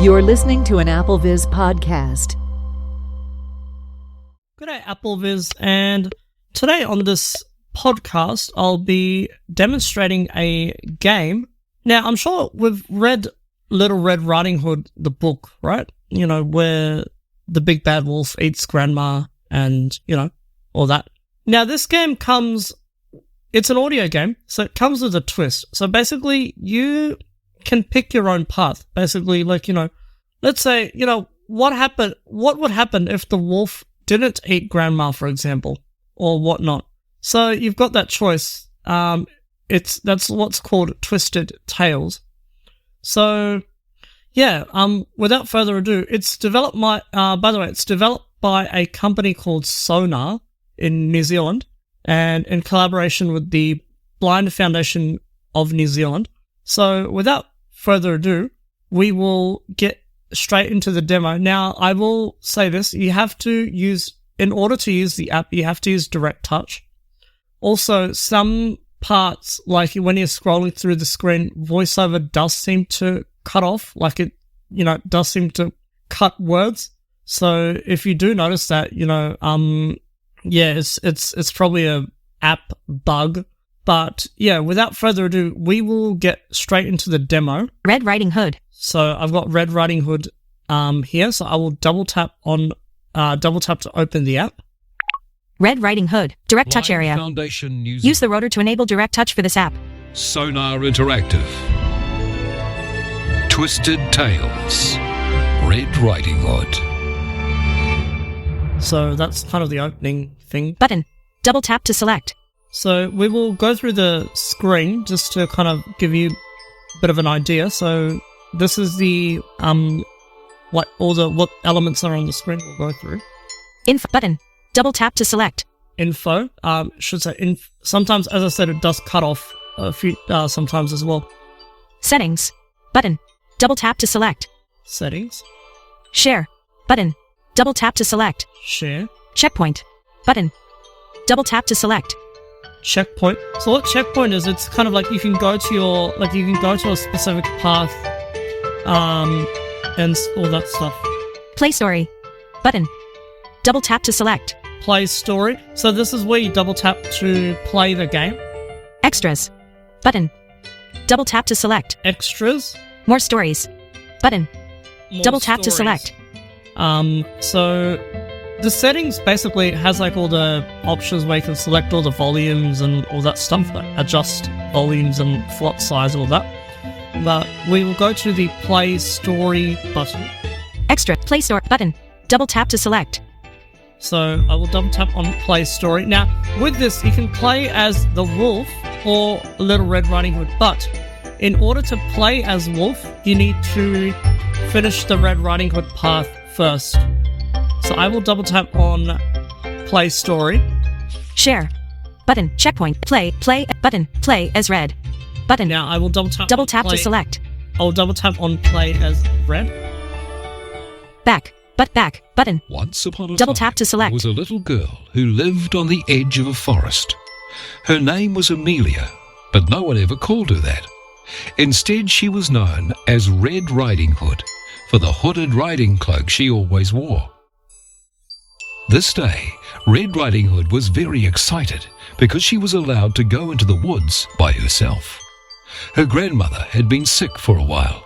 You're listening to an AppleViz podcast. G'day AppleViz, and today on this podcast I'll be demonstrating a game. Now, I'm sure we've read Little Red Riding Hood, the book, right? You know, where the big bad wolf eats grandma and, you know, all that. Now, this game it's an audio game, so it comes with a twist. So basically, you can pick your own path. Basically, like, you know, let's say, you know, what would happen if the wolf didn't eat grandma, for example, or whatnot. So you've got that choice. That's what's called Twisted Tales. So yeah, without further ado, it's developed it's developed by a company called Sonar in New Zealand, and in collaboration with the Blind Foundation of New Zealand. So without further ado, we will get straight into the demo. Now, I will say this, in order to use the app, you have to use direct touch. Also, some parts, like when you're scrolling through the screen, voiceover does seem to cut off, like it, you know, does seem to cut words. So if you do notice that, you know, yeah, it's probably a app bug. But yeah, without further ado, we will get straight into the demo. Red Riding Hood. So I've got Red Riding Hood here. So I will double tap to open the app. Red Riding Hood. Direct touch area. Foundation Use the rotor to enable direct touch for this app. Sonar Interactive. Twisted Tales. Red Riding Hood. So that's kind of the opening thing. Button. Double tap to select. So we will go through the screen just to kind of give you a bit of an idea. So this is the what elements are on the screen we'll go through. Info button. Double tap to select. Info. Should say sometimes, as I said, it does cut off a few sometimes as well. Settings. Button. Double tap to select. Settings. Share. Button. Double tap to select. Share. Checkpoint. Button. Double tap to select. Checkpoint. So what checkpoint is, it's kind of like you can go to a specific path, and all that stuff. Play story. Button. Double tap to select. Play story. So this is where you double tap to play the game. Extras. Button. Double tap to select. Extras. More stories. Button. Double tap to select. So the settings basically has like all the options where you can select all the volumes and all that stuff, like adjust volumes and font size and all that. But we will go to the play story button. Extra. Play story button. Double tap to select. So I will double tap on play story. Now with this, you can play as the wolf or Little Red Riding Hood, but in order to play as wolf, you need to finish the Red Riding Hood path first. So I will double tap on play story. Share. Button. Checkpoint. Play button. Play as red. Button. Now I will double tap to select. I'll double tap on play as red. Back. Back. Button. Once upon a double time, tap to select. was a little girl who lived on the edge of a forest. Her name was Amelia, but no one ever called her that. Instead, she was known as Red Riding Hood for the hooded riding cloak she always wore. This day, Red Riding Hood was very excited because she was allowed to go into the woods by herself. Her grandmother had been sick for a while,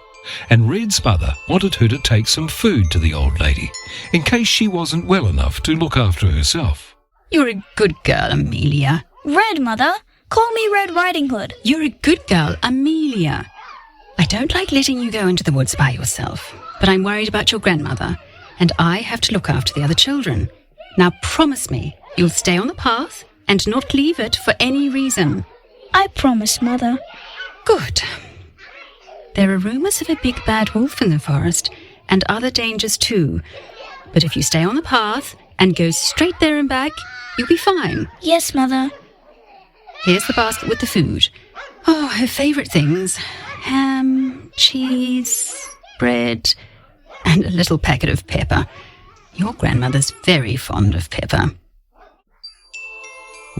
and Red's mother wanted her to take some food to the old lady in case she wasn't well enough to look after herself. You're a good girl, Amelia. Red, Mother. Call me Red Riding Hood. You're a good girl, Amelia. I don't like letting you go into the woods by yourself, but I'm worried about your grandmother, and I have to look after the other children. Now promise me you'll stay on the path and not leave it for any reason. I promise, Mother. Good. There are rumours of a big bad wolf in the forest, and other dangers too. But if you stay on the path and go straight there and back, you'll be fine. Yes, Mother. Here's the basket with the food. Oh, her favourite things. Ham, cheese, bread, and a little packet of pepper. Your grandmother's very fond of pepper.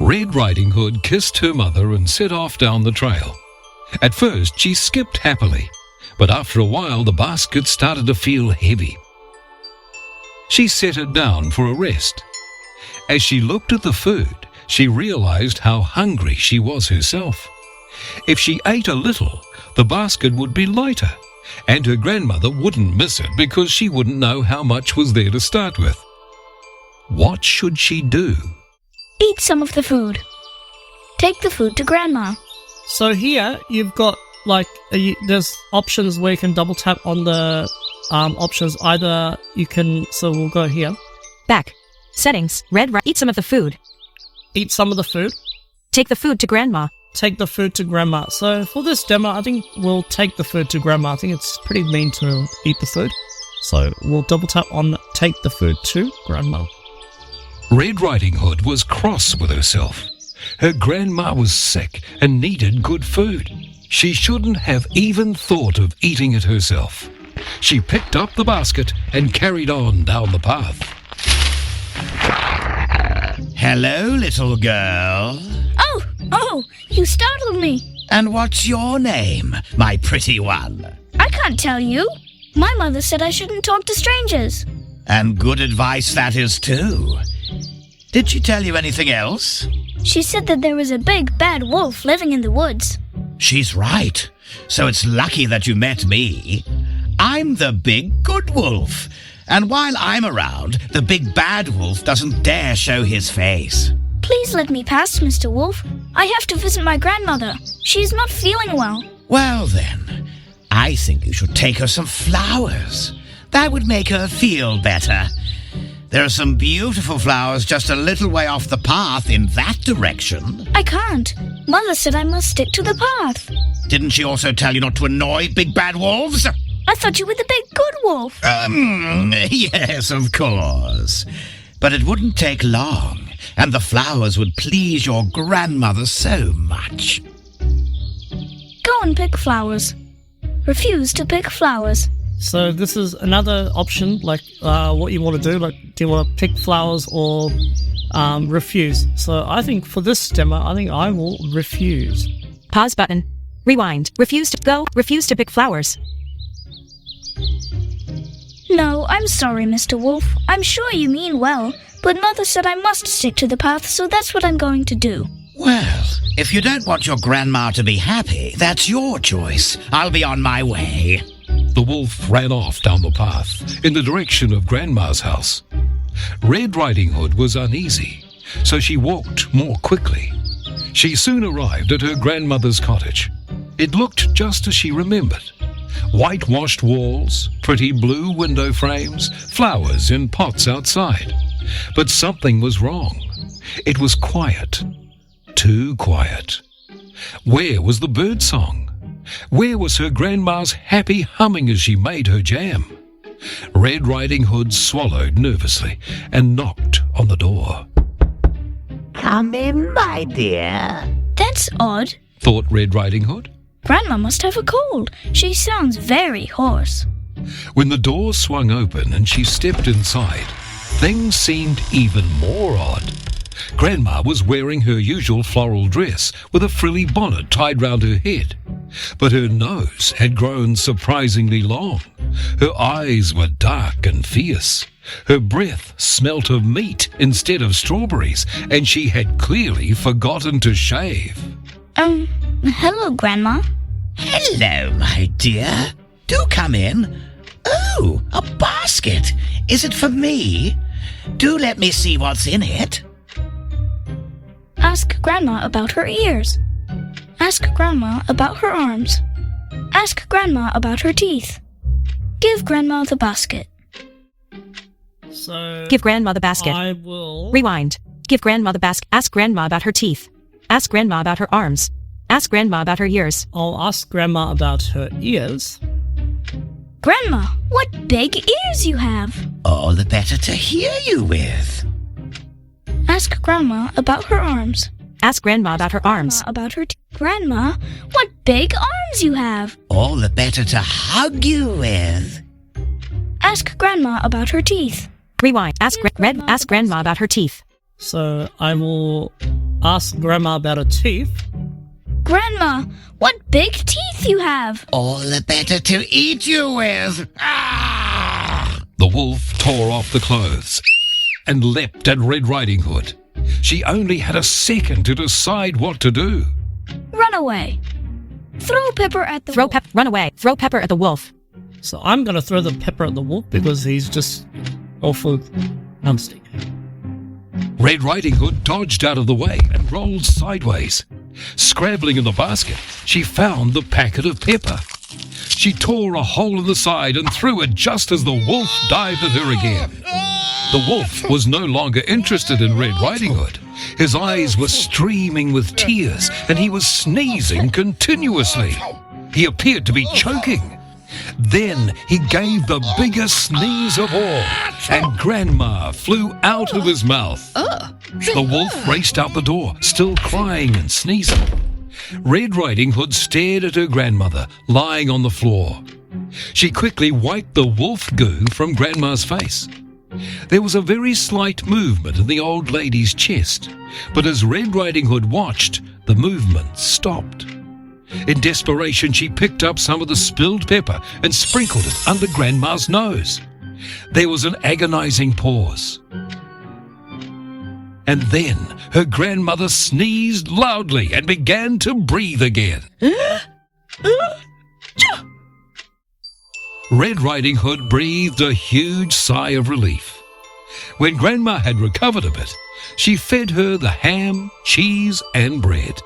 Red Riding Hood kissed her mother and set off down the trail. At first, she skipped happily, but after a while the basket started to feel heavy. She set it down for a rest. As she looked at the food, she realized how hungry she was herself. If she ate a little, the basket would be lighter, and her grandmother wouldn't miss it because she wouldn't know how much was there to start with. What should she do? Eat some of the food. Take the food to Grandma. So here you've got there's options where you can double tap on the options. Either you can, so we'll go here. Back. Settings. Eat some of the food. Eat some of the food. Take the food to Grandma. Take the food to Grandma. So for this demo, I think we'll take the food to Grandma. I think it's pretty mean to eat the food. So we'll double tap on take the food to Grandma. Red Riding Hood was cross with herself. Her grandma was sick and needed good food. She shouldn't have even thought of eating it herself. She picked up the basket and carried on down the path. Hello, little girl. Oh, you startled me. And what's your name, my pretty one? I can't tell you. My mother said I shouldn't talk to strangers. And good advice that is too. Did she tell you anything else? She said that there was a big, bad wolf living in the woods. She's right. So it's lucky that you met me. I'm the big good wolf. And while I'm around, the big bad wolf doesn't dare show his face. Please let me pass, Mr. Wolf. I have to visit my grandmother. She's not feeling well. Well then, I think you should take her some flowers. That would make her feel better. There are some beautiful flowers just a little way off the path in that direction. I can't. Mother said I must stick to the path. Didn't she also tell you not to annoy big bad wolves? I thought you were the big good wolf. Yes, of course. But it wouldn't take long, and the flowers would please your grandmother so much. Go and pick flowers. Refuse to pick flowers. So this is another option, what you want to do. Do you want to pick flowers or refuse? So I think for this demo, I think I will refuse. Pause button. Rewind. Refuse to go. Refuse to pick flowers. No, I'm sorry, Mr. Wolf. I'm sure you mean well, but Mother said I must stick to the path, so that's what I'm going to do. Well, if you don't want your grandma to be happy, that's your choice. I'll be on my way. The wolf ran off down the path in the direction of Grandma's house. Red Riding Hood was uneasy, so she walked more quickly. She soon arrived at her grandmother's cottage. It looked just as she remembered. Whitewashed walls, pretty blue window frames, flowers in pots outside. But something was wrong. It was quiet. Too quiet. Where was the bird song? Where was her grandma's happy humming as she made her jam? Red Riding Hood swallowed nervously and knocked on the door. Come in, my dear. That's odd. Thought Red Riding Hood. Grandma must have a cold. She sounds very hoarse. When the door swung open and she stepped inside, things seemed even more odd. Grandma was wearing her usual floral dress with a frilly bonnet tied round her head. But her nose had grown surprisingly long. Her eyes were dark and fierce. Her breath smelt of meat instead of strawberries, and she had clearly forgotten to shave. Hello, Grandma. Hello, my dear. Do come in. Oh, a basket. Is it for me? Do let me see what's in it. Ask Grandma about her ears. Ask Grandma about her arms. Ask Grandma about her teeth. Give Grandma the basket. So Give Grandma the basket. I will Rewind. Give Grandma the basket. Ask Grandma about her teeth. Ask Grandma about her arms. Ask Grandma about her ears. I'll ask Grandma about her ears. Grandma, what big ears you have. All the better to hear you with. Ask Grandma about her arms. Ask Grandma about her arms. Grandma about her Grandma, what big arms you have. All the better to hug you with. Ask Grandma about her teeth. Rewind. Ask Grandma about her teeth. So I will ask Grandma about her teeth. Grandma, what big teeth teeth you have. All the better to eat you with. Ah! The wolf tore off the clothes and leapt at Red Riding Hood. She only had a second to decide what to do. Run away. Throw Pepper at the wolf. Run away. Throw Pepper at the wolf. So I'm going to throw the pepper at the wolf because he's just awful numbstick. Red Riding Hood dodged out of the way and rolled sideways. Scrabbling in the basket, she found the packet of pepper. She tore a hole in the side and threw it just as the wolf dived at her again. The wolf was no longer interested in Red Riding Hood. His eyes were streaming with tears and he was sneezing continuously. He appeared to be choking. Then he gave the biggest sneeze of all, and Grandma flew out of his mouth. The wolf raced out the door, still crying and sneezing. Red Riding Hood stared at her grandmother, lying on the floor. She quickly wiped the wolf goo from Grandma's face. There was a very slight movement in the old lady's chest, but as Red Riding Hood watched, the movement stopped. In desperation, she picked up some of the spilled pepper and sprinkled it under Grandma's nose. There was an agonizing pause. And then her grandmother sneezed loudly and began to breathe again. Red Riding Hood breathed a huge sigh of relief. When Grandma had recovered a bit, she fed her the ham, cheese, and bread.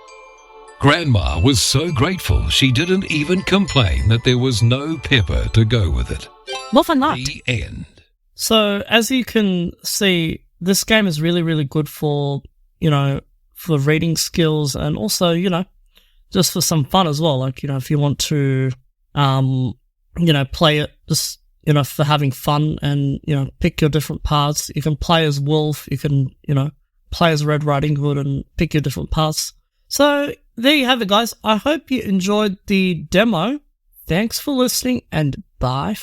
Grandma was so grateful she didn't even complain that there was no pepper to go with it. Wolf unlocked. The end. So as you can see, this game is really, really good for, for reading skills and also, just for some fun as well. Like, if you want to, play it just, for having fun and, pick your different parts. You can play as Wolf, you can, play as Red Riding Hood and pick your different parts. So there you have it, guys. I hope you enjoyed the demo. Thanks for listening and bye.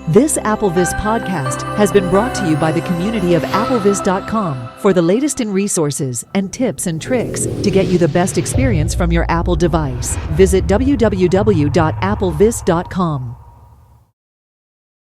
This AppleVis podcast has been brought to you by the community of applevis.com for the latest in resources and tips and tricks to get you the best experience from your Apple device. Visit www.applevis.com.